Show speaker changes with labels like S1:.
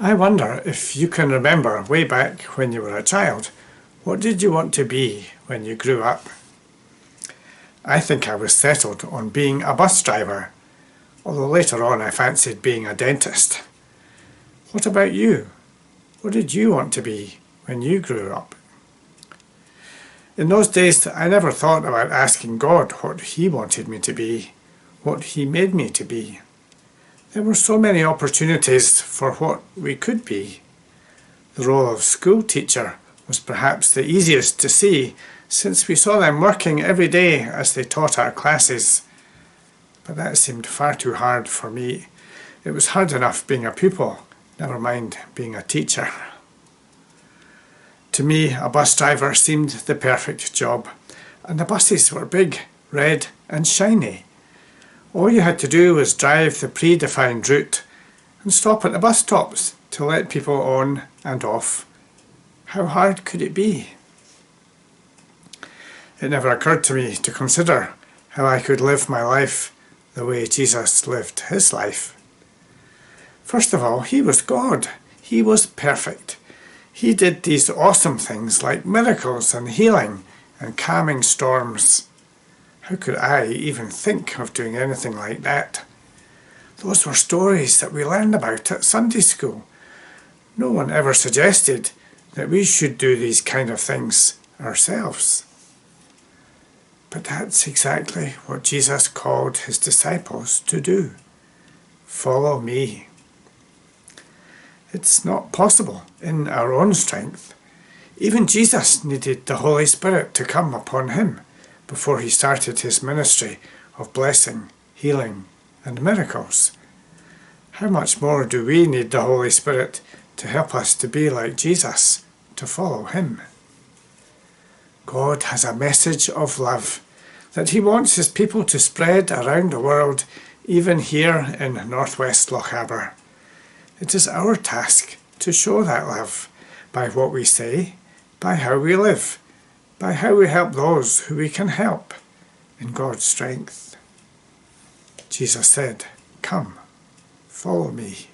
S1: I wonder if you can remember way back when you were a child, what did you want to be when you grew up? I think I was settled on being a bus driver, although later on I fancied being a dentist. What about you? What did you want to be when you grew up? In those days, I never thought about asking God what He wanted me to be, what He made me to be. There were so many opportunities for what we could be. The role of school teacher was perhaps the easiest to see, since we saw them working every day as they taught our classes. But that seemed far too hard for me. It was hard enough being a pupil, never mind being a teacher. To me, a bus driver seemed the perfect job, and the buses were big, red and shiny. All you had to do was drive the predefined route and stop at the bus stops to let people on and off. How hard could it be? It never occurred to me to consider how I could live my life the way Jesus lived His life. First of all, He was God. He was perfect. He did these awesome things like miracles and healing and calming storms. How could I even think of doing anything like that? Those were stories that we learned about at Sunday school. No one ever suggested that we should do these kind of things ourselves. But that's exactly what Jesus called His disciples to do. Follow me. It's not possible in our own strength. Even Jesus needed the Holy Spirit to come upon Him before He started His ministry of blessing, healing and miracles. How much more do we need the Holy Spirit to help us to be like Jesus, to follow Him? God has a message of love that He wants His people to spread around the world, even here in Northwest Lochaber. It is our task to show that love by what we say, by how we live, by how we help those who we can help in God's strength. Jesus said, "Come, follow me."